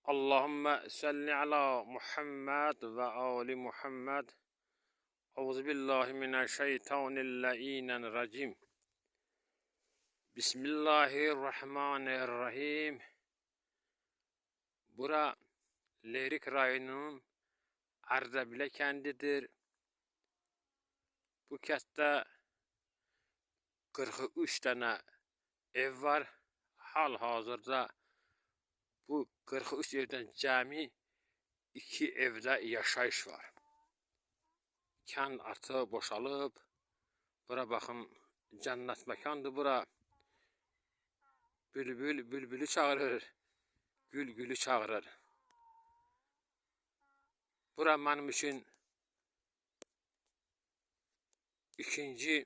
Allahümme salli ala Muhammed ve ali Muhammed. Euzubillahimineşşeytanirracim. Bismillahirrahmanirrahim. Bura Lerik rayonunun Ardabile kendidir. Bu kənddə 43 tane ev var. Hal-hazırda bu 43 evden cəmi 2 evdə yaşayış var. Kənd artıq boşalıb. Bura baxın, cənnət məkandır bura. Bülbül bülbülü çağırır, gül gülü çağırır. Bura mənim üçün ikinci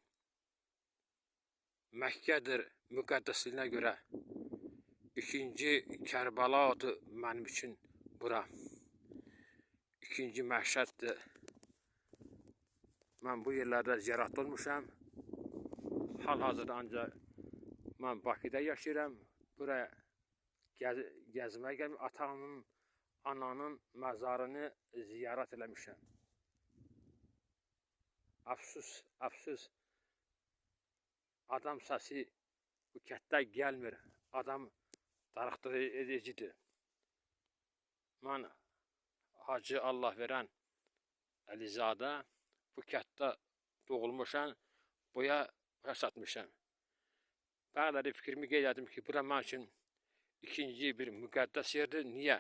Məkkədir müqəddəsliyinə görə. İkinci Kərbaladır mənim üçün bura. İkinci Məşəddir. Mən bu yerlərdə ziyarət olmuşam. Hal-hazırda ancaq mən Bakıda yaşayıram. Buraya gəzməyə gəlmişəm. Atamın, ananın məzarını ziyarət eləmişəm. Əfsus. Adam səsi bu kənddə gəlmir. Adam darıxdırıcı edicidir. Mən Hacı Allah verən Əlizadə bu kənddə doğulmuşam. Boya çatmışam. Bəziləri fikrimi qeyd etdim ki, bura mənim üçün ikinci bir müqəddəs yerdir. Niyə?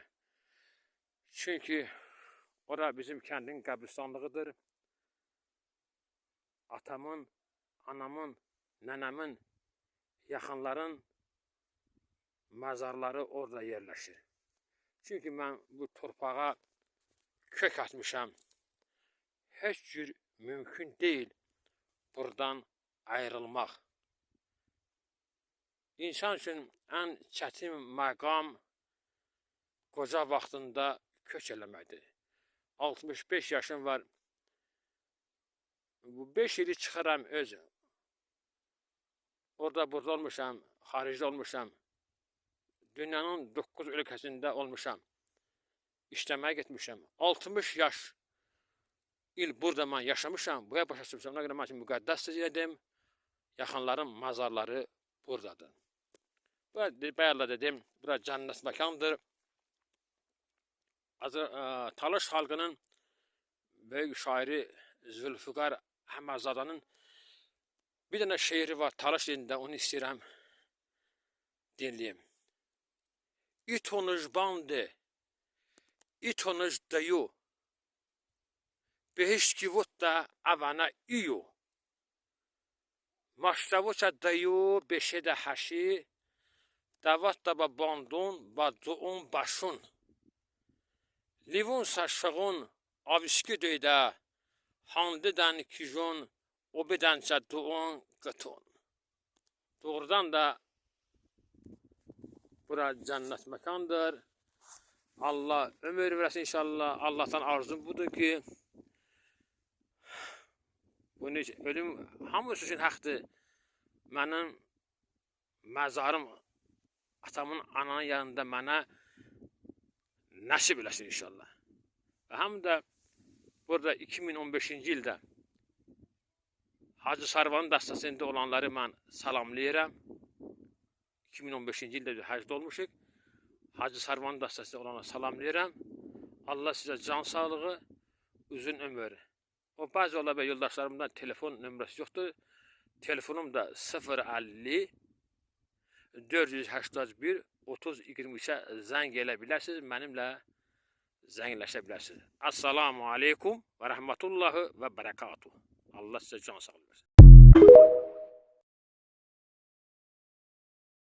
Çünki ora bizim kəndin qəbristanlığıdır. Atamın, anamın, nənəmin, yaxınların məzarları orada yerləşir. Çünki mən bu torpağa kök atmışam. Heç cür mümkün deyil buradan ayrılmaq. İnsan üçün ən çətin məqam qoca vaxtında kök eləməkdir. 65 yaşım var. Bu 5 ili çıxıram öz. Burada olmuşam, xaricdə olmuşam. Dünyanın 9 ölkəsində olmuşam. İşləməyə getmişəm. 60 yaş il burada mən yaşamışam. Buraya başa düşmüşəm. Ona görə mən üçün müqəddəsdir dedim. Yaxınların məzarları buradadır. Bayaqla dedim, bura cənnət məkandır. Talış xalqının böyük şairi Zülfüqar Həmədzadənin bir dənə şeiri var Talış dilində, onu istəyirəm dinləyim. İtonuj bandı, itonuj dayu, behişki vutta avana iyu, maştavuça dayu beşede haşi, davat daba bandun baduun başun, livun saşağun aviski döydə, handıdan kijun, o bedənçə duun qıtun. Doğrudan da bura cənnət məkandır. Allah ömür versin inşallah. Allah'tan arzum budur ki bunu ölüm hamısı üçün haqqdır. Mənim məzarım atamın, ananın yanında mənə nəsib eləsin inşallah. Və həm də burada 2015-ci ildə Hacı Sarvanın dəstəsində olanları mən salamlayıram. 2015-ci ildə həcdə olmuşuq. Hacı Sarvanın dəstəsində olanları salamlayıram. Allah sizə can sağlığı, uzun ömür. O bəzi ola və yoldaşlarımdan telefon nömrəsi yoxdur. Telefonum da 050 481 3023-ə zəng elə bilərsiniz. Mənimlə zəngləşə bilərsiniz. Assalamu aleykum və rəhmətullahi və bərəkatuhu. Allah sizə can sağlığı versin.